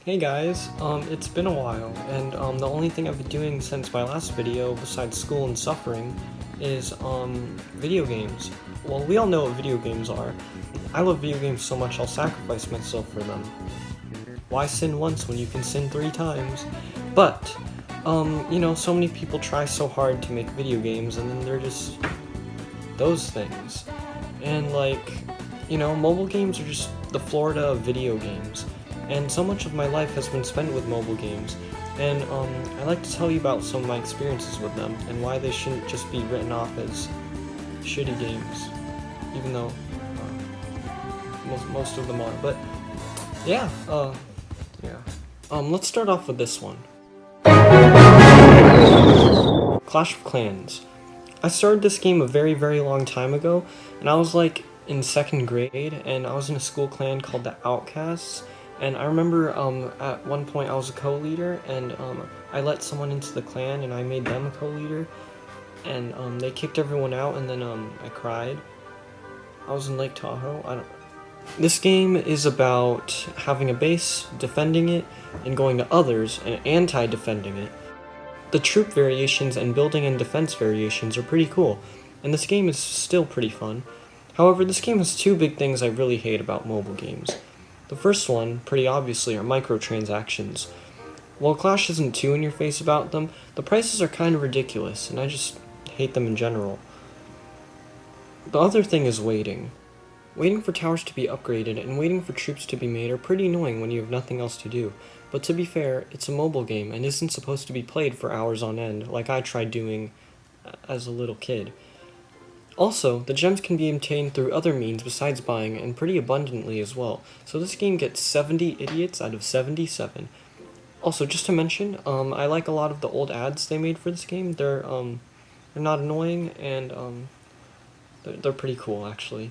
Hey guys, it's been a while, and the only thing I've been doing since my last video, besides school and suffering, is video games. Well, we all know what video games are. I love video games so much I'll sacrifice myself for them. Why sin once when you can sin 3 times? But, so many people try so hard to make video games, and then they're just those things. And mobile games are just the Florida of video games. And so much of my life has been spent with mobile games, and I'd like to tell you about some of my experiences with them, and why they shouldn't just be written off as shitty games, even though most of them are. But yeah, let's start off with this one. Clash of Clans. I started this game a very, very long time ago, and I was like in 2nd grade, and I was in a school clan called the Outcasts. And I remember at one point I was a co-leader, and I let someone into the clan and I made them a co-leader, and they kicked everyone out, and then I cried. I was in Lake Tahoe. This game is about having a base, defending it, and going to others and anti-defending it. The troop variations and building and defense variations are pretty cool, and this game is still pretty fun. However, this game has 2 big things I really hate about mobile games. The first one, pretty obviously, are microtransactions. While Clash isn't too in your face about them, the prices are kind of ridiculous, and I just hate them in general. The other thing is waiting. Waiting for towers to be upgraded and waiting for troops to be made are pretty annoying when you have nothing else to do. But to be fair, it's a mobile game and isn't supposed to be played for hours on end, like I tried doing as a little kid. Also, the gems can be obtained through other means besides buying, and pretty abundantly as well, so this game gets 70 idiots out of 77. Also, just to mention, I like a lot of the old ads they made for this game. They're not annoying, and they're pretty cool, actually.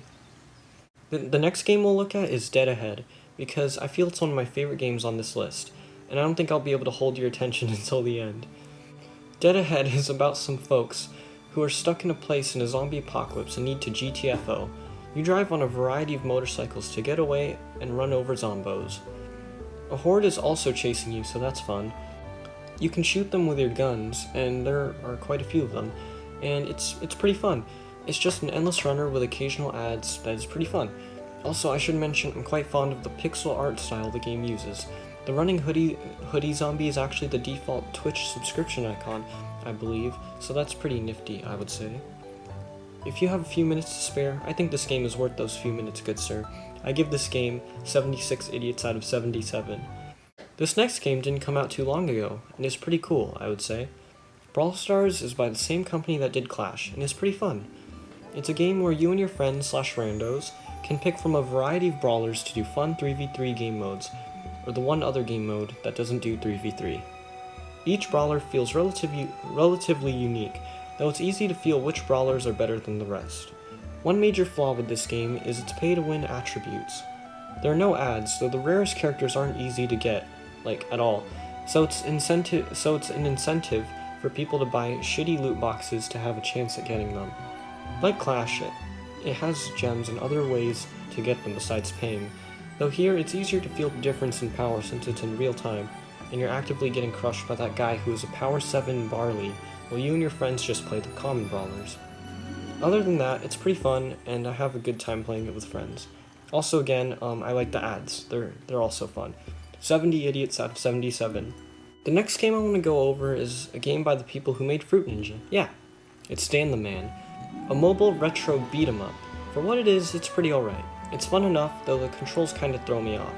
The next game we'll look at is Dead Ahead, because I feel it's one of my favorite games on this list, and I don't think I'll be able to hold your attention until the end. Dead Ahead is about some folks who are stuck in a place in a zombie apocalypse and need to GTFO. You drive on a variety of motorcycles to get away and run over zombos. A horde is also chasing you, so that's fun. You can shoot them with your guns, and there are quite a few of them, and it's pretty fun. It's just an endless runner with occasional ads that is pretty fun. Also, I should mention I'm quite fond of the pixel art style the game uses. The running hoodie zombie is actually the default Twitch subscription icon, I believe, so that's pretty nifty, I would say. If you have a few minutes to spare, I think this game is worth those few minutes, good sir. I give this game 76 idiots out of 77. This next game didn't come out too long ago, and is pretty cool, I would say. Brawl Stars is by the same company that did Clash, and is pretty fun. It's a game where you and your friends/randos can pick from a variety of brawlers to do fun 3v3 game modes, or the one other game mode that doesn't do 3v3. Each brawler feels relatively unique, though it's easy to feel which brawlers are better than the rest. One major flaw with this game is its pay-to-win attributes. There are no ads, though the rarest characters aren't easy to get, at all, so it's an incentive for people to buy shitty loot boxes to have a chance at getting them. Like Clash, it has gems and other ways to get them besides paying, though here it's easier to feel the difference in power since it's in real time, and you're actively getting crushed by that guy who is a power 7 Barley, while you and your friends just play the common brawlers. Other than that, it's pretty fun, and I have a good time playing it with friends. Also again, I like the ads, they're also fun. 70 idiots out of 77. The next game I want to go over is a game by the people who made Fruit Ninja. Yeah, it's Stan the Man, a mobile retro beat-em-up. For what it is, it's pretty alright. It's fun enough, though the controls kinda throw me off.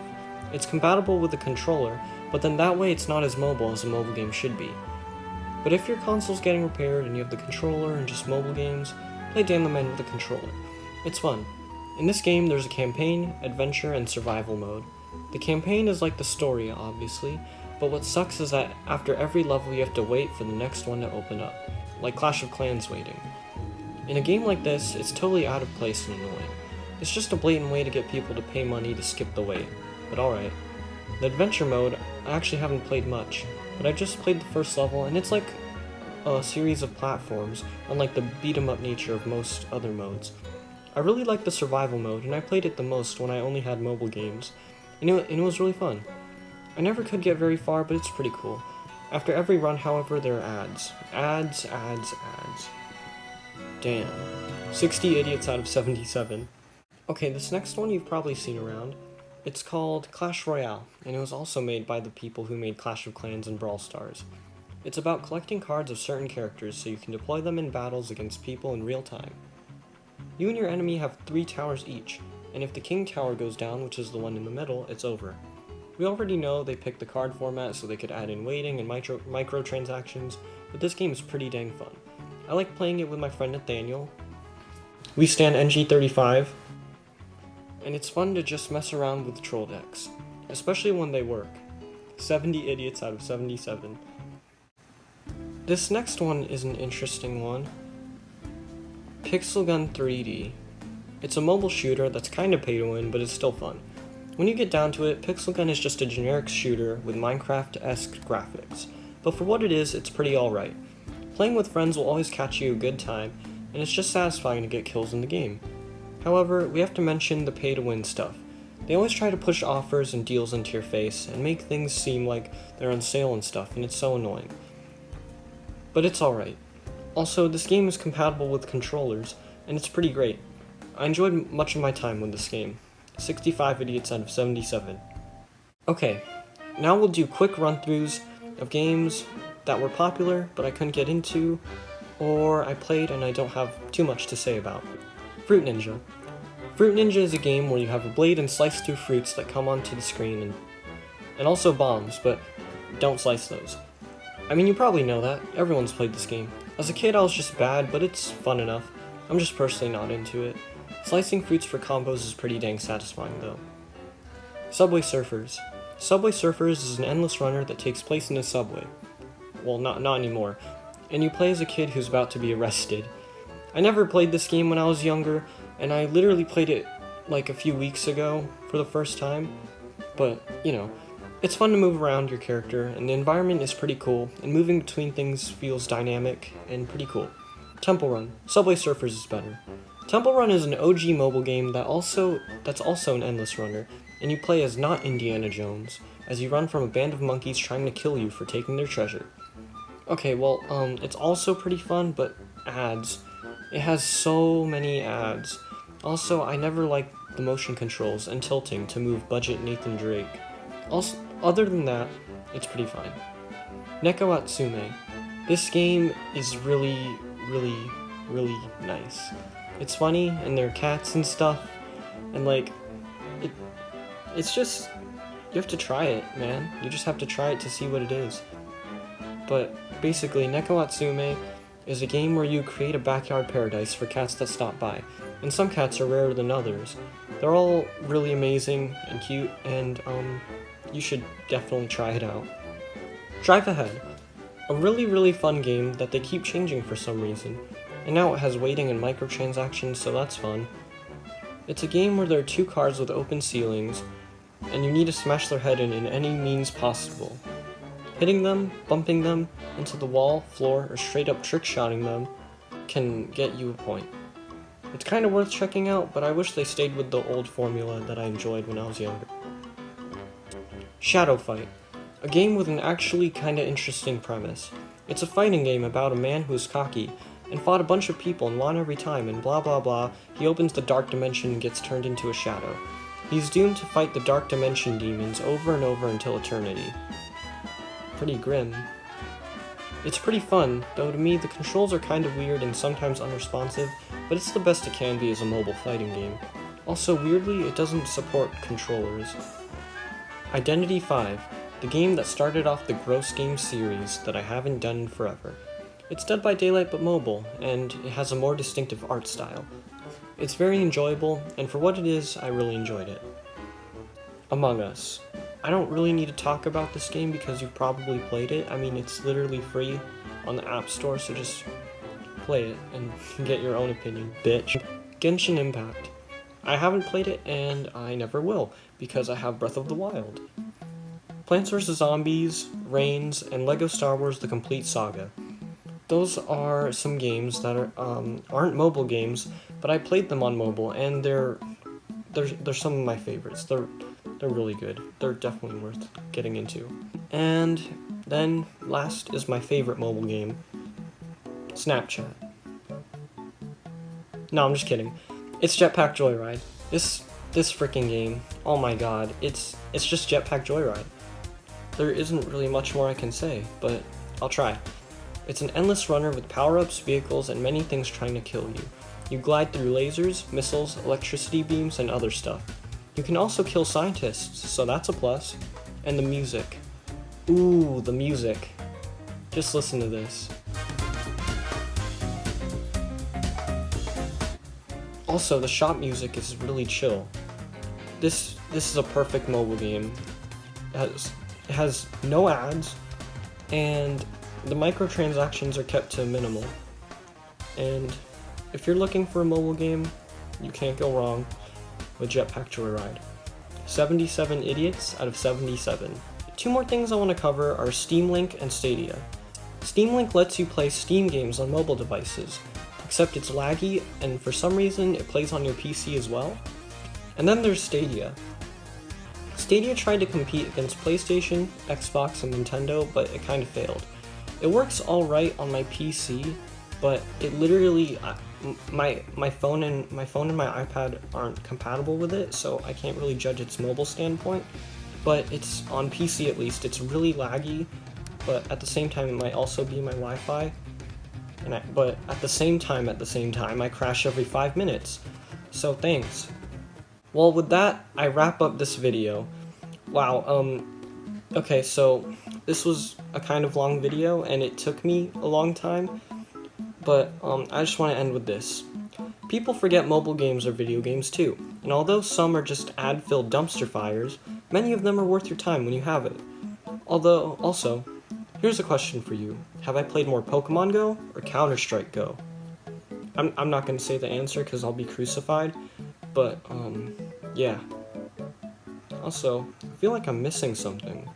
It's compatible with the controller, but then that way it's not as mobile as a mobile game should be. But if your console's getting repaired and you have the controller and just mobile games, play Dan the Man with the controller. It's fun. In this game, there's a campaign, adventure, and survival mode. The campaign is like the story, obviously, but what sucks is that after every level you have to wait for the next one to open up, like Clash of Clans waiting. In a game like this, it's totally out of place and annoying. It's just a blatant way to get people to pay money to skip the wait, but alright. The adventure mode, I actually haven't played much, but I just played the first level, and it's like a series of platforms, unlike the beat-em-up nature of most other modes. I really like the survival mode, and I played it the most when I only had mobile games, and it was really fun. I never could get very far, but it's pretty cool. After every run, however, there are ads. Ads, ads, ads. Damn. 60 idiots out of 77. Okay, this next one you've probably seen around. It's called Clash Royale, and it was also made by the people who made Clash of Clans and Brawl Stars. It's about collecting cards of certain characters so you can deploy them in battles against people in real time. You and your enemy have 3 towers each, and if the king tower goes down, which is the one in the middle, it's over. We already know they picked the card format so they could add in waiting and microtransactions, but this game is pretty dang fun. I like playing it with my friend Nathaniel. We stand NG35, and it's fun to just mess around with troll decks, especially when they work. 70 idiots out of 77. This next one is an interesting one. Pixel Gun 3D. It's a mobile shooter that's kinda pay to win, but it's still fun. When you get down to it, Pixel Gun is just a generic shooter with Minecraft-esque graphics, but for what it is, it's pretty alright. Playing with friends will always catch you a good time, and it's just satisfying to get kills in the game. However, we have to mention the pay-to-win stuff. They always try to push offers and deals into your face, and make things seem like they're on sale and stuff, and it's so annoying. But it's alright. Also, this game is compatible with controllers, and it's pretty great. I enjoyed much of my time with this game. 65 idiots out of 77. Okay, now we'll do quick run-throughs of games that were popular but I couldn't get into, or I played and I don't have too much to say about. Fruit Ninja. Fruit Ninja is a game where you have a blade and slice through fruits that come onto the screen, and also bombs, but don't slice those. I mean, you probably know that. Everyone's played this game. As a kid, I was just bad, but it's fun enough. I'm just personally not into it. Slicing fruits for combos is pretty dang satisfying, though. Subway Surfers. Subway Surfers is an endless runner that takes place in a subway. Well, not anymore. And you play as a kid who's about to be arrested. I never played this game when I was younger, and I literally played it like a few weeks ago for the first time. But, you know, it's fun to move around your character, and the environment is pretty cool, and moving between things feels dynamic and pretty cool. Temple Run. Subway Surfers is better. Temple Run is an OG mobile game that's also an endless runner, and you play as not Indiana Jones, as you run from a band of monkeys trying to kill you for taking their treasure. Okay, well, it's also pretty fun, but ads. It has so many ads. Also, I never liked the motion controls and tilting to move budget Nathan Drake. Also, other than that, it's pretty fine. Neko Atsume. This game is really nice. It's funny, and there are cats and stuff, and it's just, you have to try it, man. You just have to try it to see what it is. But basically, Neko Atsume is a game where you create a backyard paradise for cats that stop by, and some cats are rarer than others. They're all really amazing and cute, and you should definitely try it out. Drive Ahead. A really fun game that they keep changing for some reason, and now it has waiting and microtransactions, so that's fun. It's a game where there are 2 cars with open ceilings, and you need to smash their head in any means possible. Hitting them, bumping them into the wall, floor, or straight up trick-shotting them can get you a point. It's kinda worth checking out, but I wish they stayed with the old formula that I enjoyed when I was younger. Shadow Fight. A game with an actually kinda interesting premise. It's a fighting game about a man who's cocky, and fought a bunch of people and won every time, and blah blah blah, he opens the dark dimension and gets turned into a shadow. He's doomed to fight the dark dimension demons over and over until eternity. Pretty grim. It's pretty fun, though to me the controls are kind of weird and sometimes unresponsive, but it's the best it can be as a mobile fighting game. Also, weirdly, it doesn't support controllers. Identity V, the game that started off the Gross Game series that I haven't done in forever. It's Dead by Daylight but mobile, and it has a more distinctive art style. It's very enjoyable, and for what it is, I really enjoyed it. Among Us. I don't really need to talk about this game because you've probably played it. I mean, it's literally free on the App Store, so just play it and get your own opinion, bitch. Genshin Impact. I haven't played it, and I never will, because I have Breath of the Wild. Plants vs. Zombies, Reigns, and LEGO Star Wars The Complete Saga. Those are some games that aren't mobile games, but I played them on mobile, and they're some of my favorites. They're really good. They're definitely worth getting into. And then last is my favorite mobile game, Snapchat. No, I'm just kidding. It's Jetpack Joyride. This freaking game, oh my god, it's just Jetpack Joyride. There isn't really much more I can say, but I'll try. It's an endless runner with power-ups, vehicles, and many things trying to kill you. You glide through lasers, missiles, electricity beams, and other stuff. You can also kill scientists, so that's a plus. And the music. Ooh, the music. Just listen to this. Also, the shop music is really chill. This is a perfect mobile game. It has no ads, and the microtransactions are kept to minimal. And if you're looking for a mobile game, you can't go wrong with Jetpack Joyride. 77 idiots out of 77. Two more things I want to cover are Steam Link and Stadia. Steam Link lets you play Steam games on mobile devices, except it's laggy and for some reason it plays on your PC as well. And then there's Stadia. Stadia tried to compete against PlayStation, Xbox, and Nintendo, but it kind of failed. It works alright on my PC, but it literally, my phone and my iPad aren't compatible with it, so I can't really judge its mobile standpoint. But it's on PC at least. It's really laggy, but at the same time it might also be my Wi-Fi. But at the same time, I crash every 5 minutes. So thanks. Well, with that, I wrap up this video. Wow. Okay, so this was a kind of long video, and it took me a long time. But I just want to end with this. People forget mobile games are video games too, and although some are just ad-filled dumpster fires, many of them are worth your time when you have it. Although, also, here's a question for you. Have I played more Pokemon Go or Counter-Strike Go? I'm not going to say the answer because I'll be crucified, but, yeah. Also, I feel like I'm missing something.